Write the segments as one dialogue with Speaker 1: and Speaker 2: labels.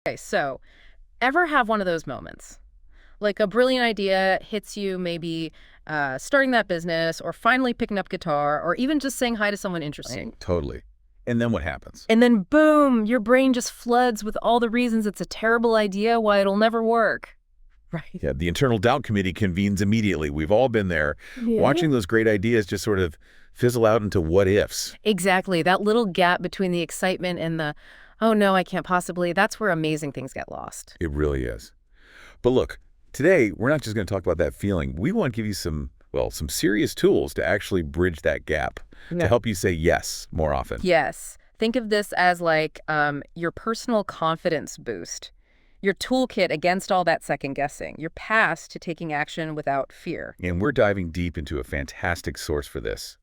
Speaker 1: Okay, so ever have one of those moments? Like a brilliant idea hits you, maybe starting that business or finally picking up guitar or even just saying hi to someone interesting.
Speaker 2: Totally. And then what happens?
Speaker 1: And then boom, your brain just floods with all the reasons it's a terrible idea, why it'll never work. Right.
Speaker 2: Yeah, the internal doubt committee convenes immediately. We've all been there,
Speaker 1: Yeah.
Speaker 2: watching those great ideas just sort of fizzle out into what ifs.
Speaker 1: Exactly. That little gap between the excitement and the, oh no, I can't possibly, that's where amazing things get lost.
Speaker 2: It really is. But look, today we're not just going to talk about that feeling. We want to give you some serious tools to actually bridge that gap, to help you say yes more often.
Speaker 1: Yes. Think of this as like your personal confidence boost, your toolkit against all that second guessing, your path to taking action without fear.
Speaker 2: And we're diving deep into a fantastic source for this.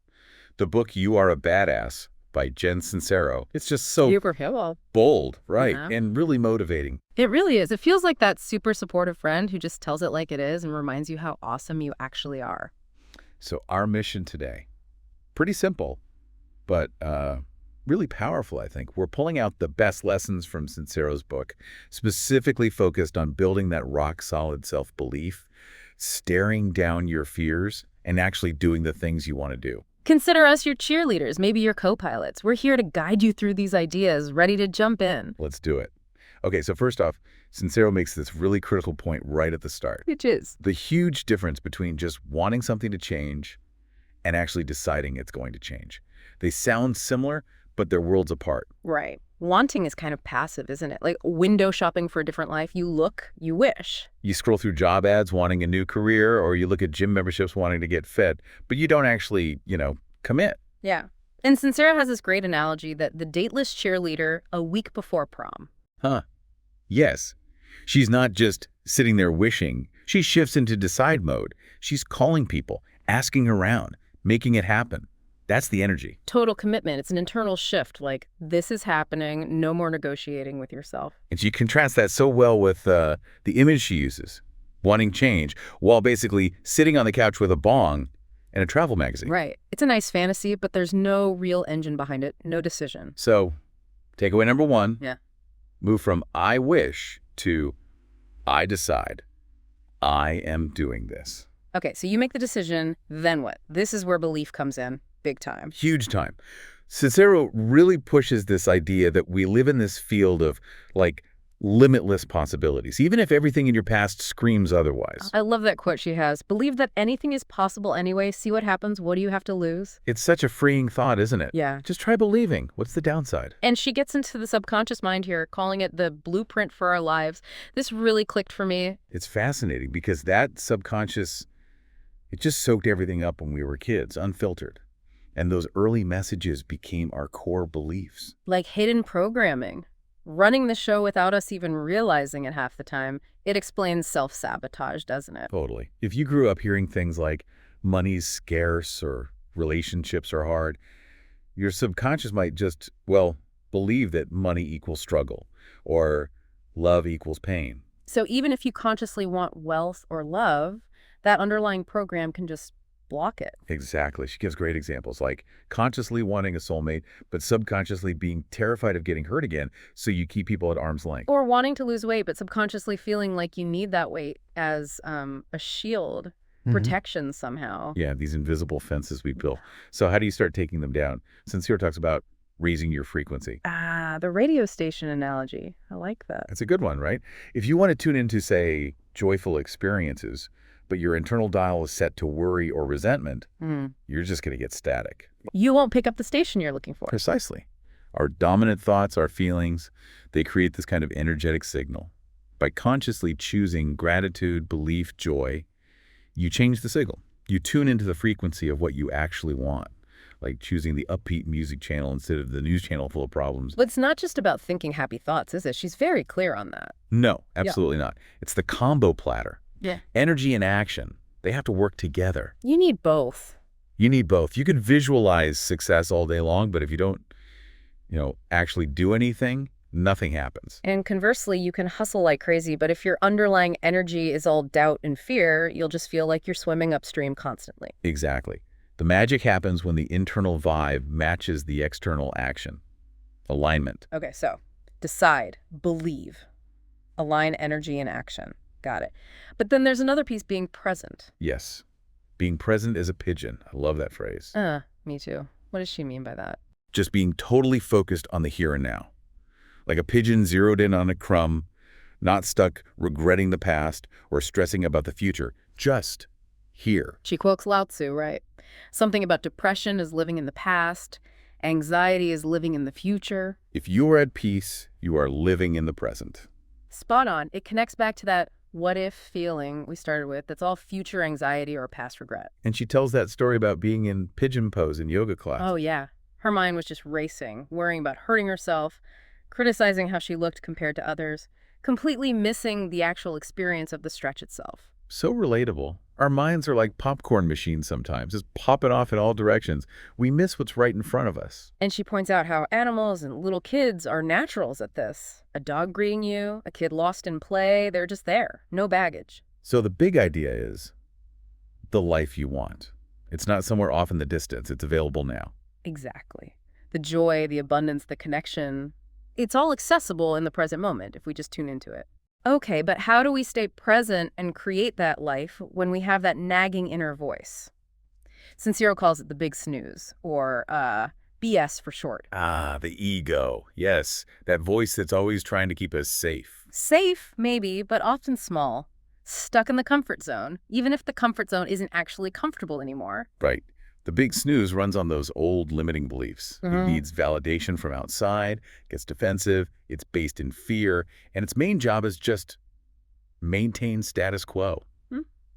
Speaker 2: The book You Are a Badass by Jen Sincero. It's just so
Speaker 1: Super helpful.
Speaker 2: bold, right,
Speaker 1: Yeah.
Speaker 2: and really motivating.
Speaker 1: It really is. It feels like that super supportive friend who just tells it like it is and reminds you how awesome you actually are.
Speaker 2: So our mission today, pretty simple, but really powerful, I think. We're pulling out the best lessons from Sincero's book, specifically focused on building that rock-solid self-belief, staring down your fears, and actually doing the things you want to do.
Speaker 1: Consider us your cheerleaders, maybe your co-pilots. We're here to guide you through these ideas, ready to jump in.
Speaker 2: Let's do it. Okay, so first off, Sincero makes this really critical point right at the start.
Speaker 1: Which is?
Speaker 2: The huge difference between just wanting something to change and actually deciding it's going to change. They sound similar, but they're worlds apart.
Speaker 1: Right. Wanting is kind of passive, isn't it? Like window shopping for a different life. You look, you wish.
Speaker 2: You scroll through job ads wanting a new career, or you look at gym memberships wanting to get fit, but you don't actually, commit.
Speaker 1: Yeah. And Sincero has this great analogy that the dateless cheerleader a week before prom.
Speaker 2: Huh. Yes. She's not just sitting there wishing. She shifts into decide mode. She's calling people, asking around, making it happen. That's the energy.
Speaker 1: Total commitment. It's an internal shift, like, this is happening, no more negotiating with yourself.
Speaker 2: And she contrasts that so well with the image she uses, wanting change, while basically sitting on the couch with a bong and a travel magazine.
Speaker 1: Right. It's a nice fantasy, but there's no real engine behind it, no decision.
Speaker 2: So, takeaway number one.
Speaker 1: Yeah.
Speaker 2: Move from I wish to I decide. I am doing this.
Speaker 1: Okay, so you make the decision, then what? This is where belief comes in, big time.
Speaker 2: Huge time. Sincero really pushes this idea that we live in this field of, limitless possibilities, even if everything in your past screams otherwise.
Speaker 1: I love that quote she has. Believe that anything is possible anyway. See what happens. What do you have to lose?
Speaker 2: It's such a freeing thought, isn't it?
Speaker 1: Yeah.
Speaker 2: Just try believing. What's the downside?
Speaker 1: And she gets into the subconscious mind here, calling it the blueprint for our lives. This really clicked for me.
Speaker 2: It's fascinating because that subconscious, it just soaked everything up when we were kids, unfiltered. And those early messages became our core beliefs.
Speaker 1: Like hidden programming. Running the show without us even realizing it half the time. It explains self-sabotage, doesn't it?
Speaker 2: Totally. If you grew up hearing things like money's scarce or relationships are hard, your subconscious might just, believe that money equals struggle or love equals pain.
Speaker 1: So even if you consciously want wealth or love, that underlying program can just block it.
Speaker 2: Exactly. She gives great examples, like consciously wanting a soulmate, but subconsciously being terrified of getting hurt again, so you keep people at arm's length.
Speaker 1: Or wanting to lose weight, but subconsciously feeling like you need that weight as a shield, protection somehow.
Speaker 2: Yeah, these invisible fences we built. So how do you start taking them down? Sincero talks about raising your frequency.
Speaker 1: Ah, the radio station analogy. I like that.
Speaker 2: That's a good one, right? If you want to tune into, say, joyful experiences, but your internal dial is set to worry or resentment, you're just going to get static.
Speaker 1: You won't pick up the station you're looking for.
Speaker 2: Precisely. Our dominant thoughts, our feelings, they create this kind of energetic signal. By consciously choosing gratitude, belief, joy, you change the signal. You tune into the frequency of what you actually want, like choosing the upbeat music channel instead of the news channel full of problems.
Speaker 1: But it's not just about thinking happy thoughts, is it? She's very clear on that.
Speaker 2: No, absolutely not. It's the combo platter.
Speaker 1: Yeah.
Speaker 2: Energy and action, they have to work together.
Speaker 1: You need both.
Speaker 2: You need both. You could visualize success all day long, but if you don't, actually do anything, nothing happens.
Speaker 1: And conversely, you can hustle like crazy, but if your underlying energy is all doubt and fear, you'll just feel like you're swimming upstream constantly.
Speaker 2: Exactly. The magic happens when the internal vibe matches the external action. Alignment.
Speaker 1: Okay, so decide, believe. Align energy and action. Got it. But then there's another piece, being present.
Speaker 2: Yes. Being present as a pigeon. I love that phrase.
Speaker 1: Me too. What does she mean by that?
Speaker 2: Just being totally focused on the here and now. Like a pigeon zeroed in on a crumb, not stuck regretting the past or stressing about the future. Just here.
Speaker 1: She quotes Lao Tzu, right? Something about depression is living in the past, anxiety is living in the future.
Speaker 2: If you are at peace, you are living in the present.
Speaker 1: Spot on. It connects back to that what-if feeling we started with that's all future anxiety or past regret.
Speaker 2: And she tells that story about being in pigeon pose in yoga class.
Speaker 1: Oh, yeah. Her mind was just racing, worrying about hurting herself, criticizing how she looked compared to others, completely missing the actual experience of the stretch itself.
Speaker 2: So relatable. Our minds are like popcorn machines sometimes, just popping off in all directions. We miss what's right in front of us.
Speaker 1: And she points out how animals and little kids are naturals at this. A dog greeting you, a kid lost in play, they're just there. No baggage.
Speaker 2: So the big idea is the life you want. It's not somewhere off in the distance. It's available now.
Speaker 1: Exactly. The joy, the abundance, the connection, it's all accessible in the present moment if we just tune into it. Okay, but how do we stay present and create that life when we have that nagging inner voice? Sincero calls it the big snooze, or BS for short.
Speaker 2: Ah, the ego. Yes, that voice that's always trying to keep us safe.
Speaker 1: Safe, maybe, but often small. Stuck in the comfort zone, even if the comfort zone isn't actually comfortable anymore.
Speaker 2: Right. The big snooze runs on those old limiting beliefs. It needs validation from outside, gets defensive, it's based in fear, and its main job is just maintain status quo.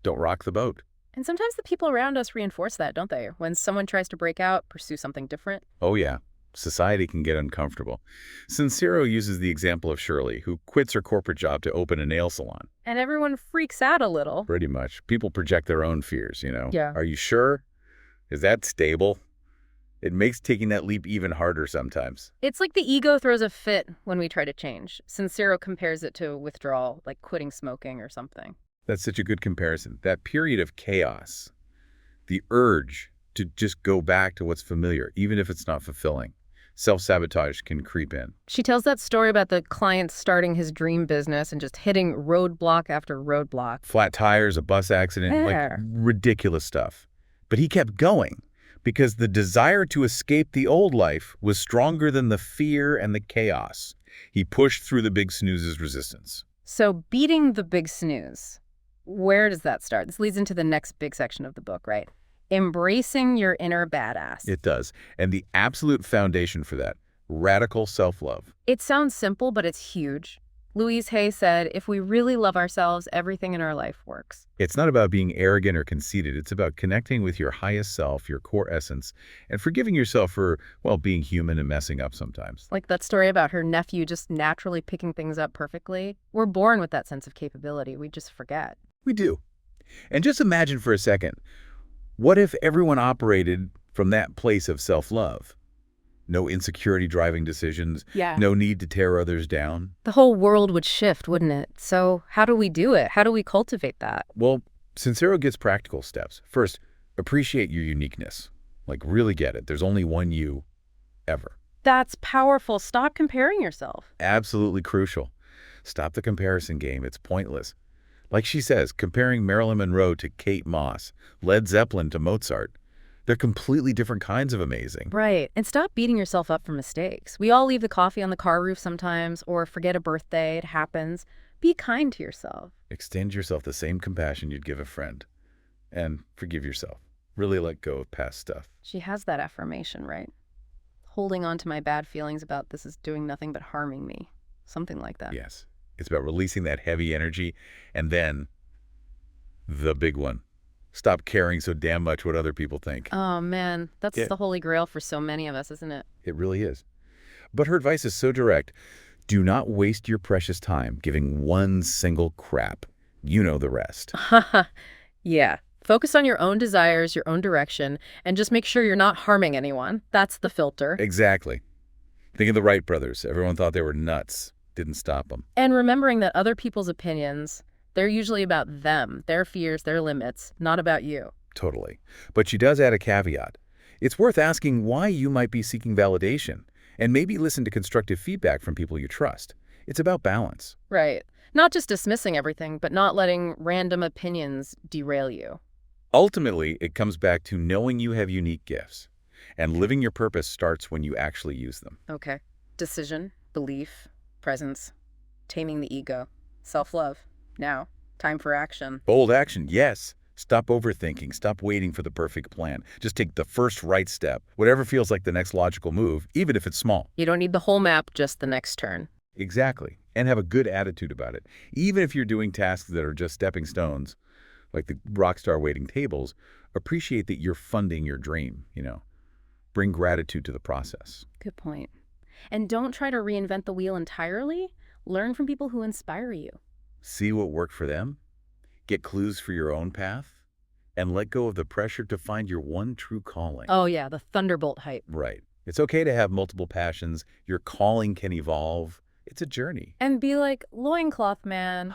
Speaker 2: Don't rock the boat.
Speaker 1: And sometimes the people around us reinforce that, don't they? When someone tries to break out, pursue something different.
Speaker 2: Oh yeah, society can get uncomfortable. Sincero uses the example of Shirley, who quits her corporate job to open a nail salon.
Speaker 1: And everyone freaks out a little.
Speaker 2: Pretty much. People project their own fears,
Speaker 1: Yeah.
Speaker 2: Are you sure? Is that stable? It makes taking that leap even harder sometimes.
Speaker 1: It's like the ego throws a fit when we try to change. Sincero compares it to withdrawal, like quitting smoking or something.
Speaker 2: That's such a good comparison. That period of chaos, the urge to just go back to what's familiar, even if it's not fulfilling. Self-sabotage can creep in.
Speaker 1: She tells that story about the client starting his dream business and just hitting roadblock after roadblock.
Speaker 2: Flat tires, a bus accident, like ridiculous stuff. But he kept going because the desire to escape the old life was stronger than the fear and the chaos. He pushed through the big snooze's resistance.
Speaker 1: So beating the big snooze, where does that start? This leads into the next big section of the book, right? Embracing your inner badass.
Speaker 2: It does. And the absolute foundation for that, radical self-love.
Speaker 1: It sounds simple, but it's huge. Louise Hay said, if we really love ourselves, everything in our life works.
Speaker 2: It's not about being arrogant or conceited. It's about connecting with your highest self, your core essence, and forgiving yourself for, well, being human and messing up sometimes.
Speaker 1: Like that story about her nephew just naturally picking things up perfectly. We're born with that sense of capability. We just forget.
Speaker 2: We do. And just imagine for a second, what if everyone operated from that place of self-love? No insecurity driving decisions, no need to tear others down.
Speaker 1: The whole world would shift, wouldn't it? So how do we do it? How do we cultivate that?
Speaker 2: Well, Sincero gives practical steps. First, appreciate your uniqueness. Like, really get it. There's only one you, ever.
Speaker 1: That's powerful. Stop comparing yourself.
Speaker 2: Absolutely crucial. Stop the comparison game. It's pointless. Like she says, comparing Marilyn Monroe to Kate Moss, Led Zeppelin to Mozart. They're completely different kinds of amazing.
Speaker 1: Right. And stop beating yourself up for mistakes. We all leave the coffee on the car roof sometimes or forget a birthday. It happens. Be kind to yourself.
Speaker 2: Extend yourself the same compassion you'd give a friend. And forgive yourself. Really let go of past stuff.
Speaker 1: She has that affirmation, right? Holding on to my bad feelings about this is doing nothing but harming me. Something like that.
Speaker 2: Yes. It's about releasing that heavy energy. And then the big one. Stop caring so damn much what other people think.
Speaker 1: Oh, man. That's the holy grail for so many of us, isn't it?
Speaker 2: It really is. But her advice is so direct. Do not waste your precious time giving one single crap. You know the rest.
Speaker 1: Yeah. Focus on your own desires, your own direction, and just make sure you're not harming anyone. That's the filter.
Speaker 2: Exactly. Think of the Wright brothers. Everyone thought they were nuts. Didn't stop them.
Speaker 1: And remembering that other people's opinions, they're usually about them, their fears, their limits, not about you.
Speaker 2: Totally. But she does add a caveat. It's worth asking why you might be seeking validation, and maybe listen to constructive feedback from people you trust. It's about balance.
Speaker 1: Right. Not just dismissing everything, but not letting random opinions derail you.
Speaker 2: Ultimately, it comes back to knowing you have unique gifts, and living your purpose starts when you actually use them.
Speaker 1: Okay. Decision, belief, presence, taming the ego, self-love. Now, time for action.
Speaker 2: Bold action, yes. Stop overthinking. Stop waiting for the perfect plan. Just take the first right step, whatever feels like the next logical move, even if it's small.
Speaker 1: You don't need the whole map, just the next turn.
Speaker 2: Exactly. And have a good attitude about it. Even if you're doing tasks that are just stepping stones, like the rock star waiting tables, appreciate that you're funding your dream. Bring gratitude to the process.
Speaker 1: Good point. And don't try to reinvent the wheel entirely. Learn from people who inspire you.
Speaker 2: See what worked for them, get clues for your own path, and let go of the pressure to find your one true calling.
Speaker 1: Oh yeah, the thunderbolt hype.
Speaker 2: Right. It's okay to have multiple passions. Your calling can evolve. It's a journey.
Speaker 1: And be like, loincloth man.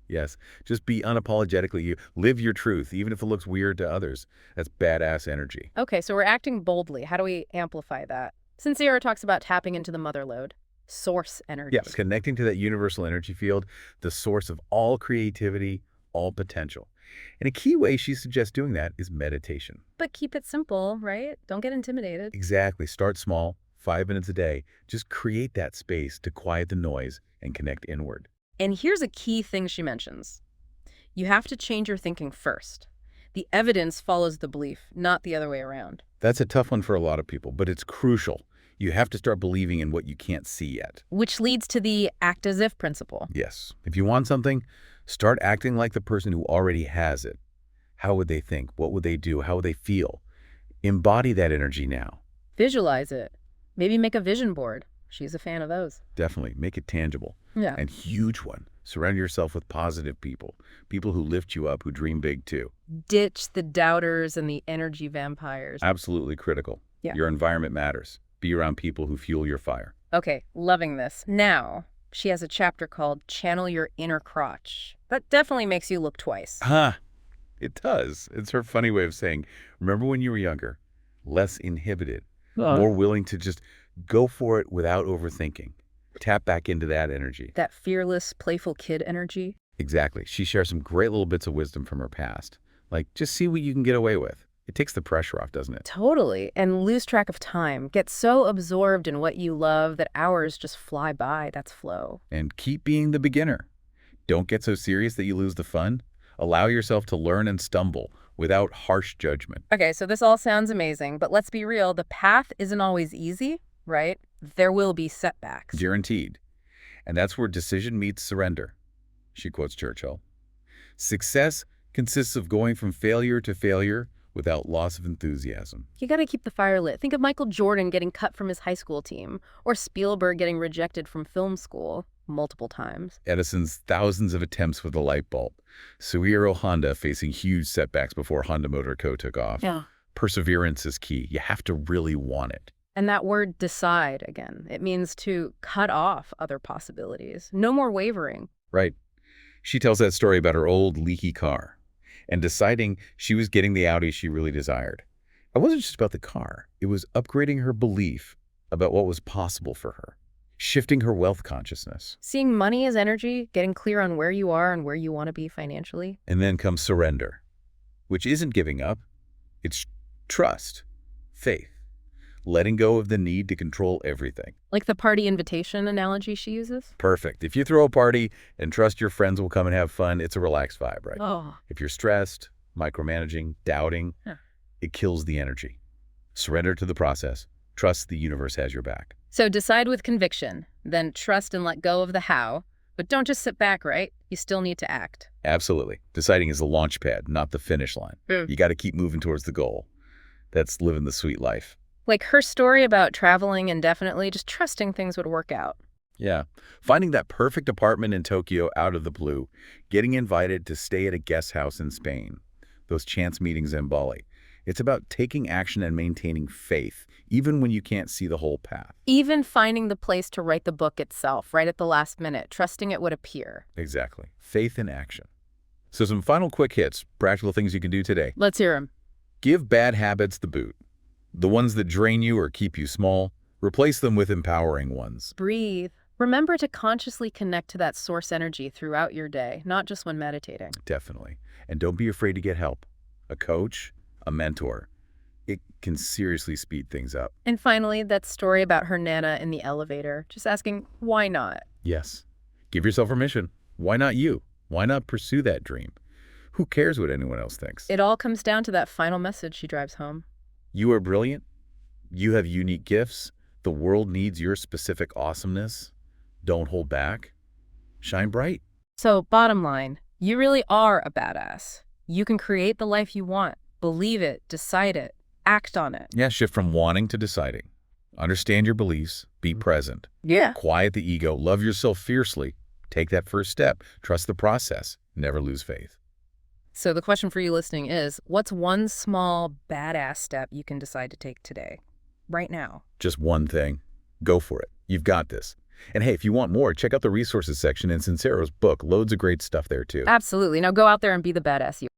Speaker 2: Yes. Just be unapologetically you. Live your truth, even if it looks weird to others. That's badass energy.
Speaker 1: Okay, so we're acting boldly. How do we amplify that? Sincero talks about tapping into the mother lode, source energy.
Speaker 2: Yes, connecting to that universal energy field, the source of all creativity, all potential. And a key way she suggests doing that is meditation.
Speaker 1: But keep it simple, right? Don't get intimidated.
Speaker 2: Exactly. Start small, 5 minutes a day. Just create that space to quiet the noise and connect inward.
Speaker 1: And here's a key thing she mentions. You have to change your thinking first. The evidence follows the belief, not the other way around.
Speaker 2: That's a tough one for a lot of people, but it's crucial. You have to start believing in what you can't see yet.
Speaker 1: Which leads to the act as if principle.
Speaker 2: Yes. If you want something, start acting like the person who already has it. How would they think? What would they do? How would they feel? Embody that energy now.
Speaker 1: Visualize it. Maybe make a vision board. She's a fan of those.
Speaker 2: Definitely. Make it tangible.
Speaker 1: Yeah.
Speaker 2: And huge one. Surround yourself with positive people. People who lift you up, who dream big too.
Speaker 1: Ditch the doubters and the energy vampires.
Speaker 2: Absolutely critical.
Speaker 1: Yeah.
Speaker 2: Your environment matters. Be around people who fuel your fire.
Speaker 1: Okay, loving this. Now, she has a chapter called Channel Your Inner Crotch. That definitely makes you look twice.
Speaker 2: It does. It's her funny way of saying, remember when you were younger, less inhibited, more willing to just go for it without overthinking. Tap back into that energy.
Speaker 1: That fearless, playful kid energy.
Speaker 2: Exactly. She shares some great little bits of wisdom from her past. Like, just see what you can get away with. It takes the pressure off, doesn't it?
Speaker 1: Totally. And lose track of time. Get so absorbed in what you love that hours just fly by. That's flow.
Speaker 2: And keep being the beginner. Don't get so serious that you lose the fun. Allow yourself to learn and stumble without harsh judgment.
Speaker 1: Okay, so this all sounds amazing, but let's be real. The path isn't always easy, right? There will be setbacks.
Speaker 2: Guaranteed. And that's where decision meets surrender. She quotes Churchill. Success consists of going from failure to failure without loss of enthusiasm.
Speaker 1: You gotta keep the fire lit. Think of Michael Jordan getting cut from his high school team, or Spielberg getting rejected from film school multiple times.
Speaker 2: Edison's thousands of attempts with the light bulb. Suehiro Honda facing huge setbacks before Honda Motor Co. took off.
Speaker 1: Yeah.
Speaker 2: Perseverance is key. You have to really want it.
Speaker 1: And that word decide, again, it means to cut off other possibilities. No more wavering.
Speaker 2: Right. She tells that story about her old leaky car and deciding she was getting the Audi she really desired. It wasn't just about the car. It was upgrading her belief about what was possible for her, shifting her wealth consciousness.
Speaker 1: Seeing money as energy, getting clear on where you are and where you want to be financially.
Speaker 2: And then comes surrender, which isn't giving up. It's trust, faith, letting go of the need to control everything.
Speaker 1: Like the party invitation analogy she uses?
Speaker 2: Perfect. If you throw a party and trust your friends will come and have fun, it's a relaxed vibe, right?
Speaker 1: Oh.
Speaker 2: If you're stressed, micromanaging, doubting, it kills the energy. Surrender to the process. Trust the universe has your back.
Speaker 1: So decide with conviction, then trust and let go of the how. But don't just sit back, right? You still need to act.
Speaker 2: Absolutely. Deciding is the launch pad, not the finish line. You got to keep moving towards the goal. That's living the sweet life.
Speaker 1: Like her story about traveling indefinitely, just trusting things would work out.
Speaker 2: Yeah. Finding that perfect apartment in Tokyo out of the blue, getting invited to stay at a guest house in Spain, those chance meetings in Bali. It's about taking action and maintaining faith, even when you can't see the whole path.
Speaker 1: Even finding the place to write the book itself, right at the last minute, trusting it would appear.
Speaker 2: Exactly. Faith in action. So some final quick hits, practical things you can do today.
Speaker 1: Let's hear them.
Speaker 2: Give bad habits the boot. The ones that drain you or keep you small, replace them with empowering ones.
Speaker 1: Breathe. Remember to consciously connect to that source energy throughout your day, not just when meditating.
Speaker 2: Definitely. And don't be afraid to get help. A coach, a mentor. It can seriously speed things up.
Speaker 1: And finally, that story about her Nana in the elevator, just asking, why not?
Speaker 2: Yes. Give yourself permission. Why not you? Why not pursue that dream? Who cares what anyone else thinks?
Speaker 1: It all comes down to that final message she drives home.
Speaker 2: You are brilliant. You have unique gifts. The world needs your specific awesomeness. Don't hold back. Shine bright.
Speaker 1: So, bottom line, you really are a badass. You can create the life you want. Believe it, decide it, act on it.
Speaker 2: Yeah, shift from wanting to deciding. Understand your beliefs. Be present.
Speaker 1: Yeah.
Speaker 2: Quiet the ego. Love yourself fiercely. Take that first step. Trust the process. Never lose faith.
Speaker 1: So the question for you listening is, what's one small badass step you can decide to take today, right now?
Speaker 2: Just one thing. Go for it. You've got this. And hey, if you want more, check out the resources section in Sincero's book. Loads of great stuff there too.
Speaker 1: Absolutely. Now go out there and be the badass you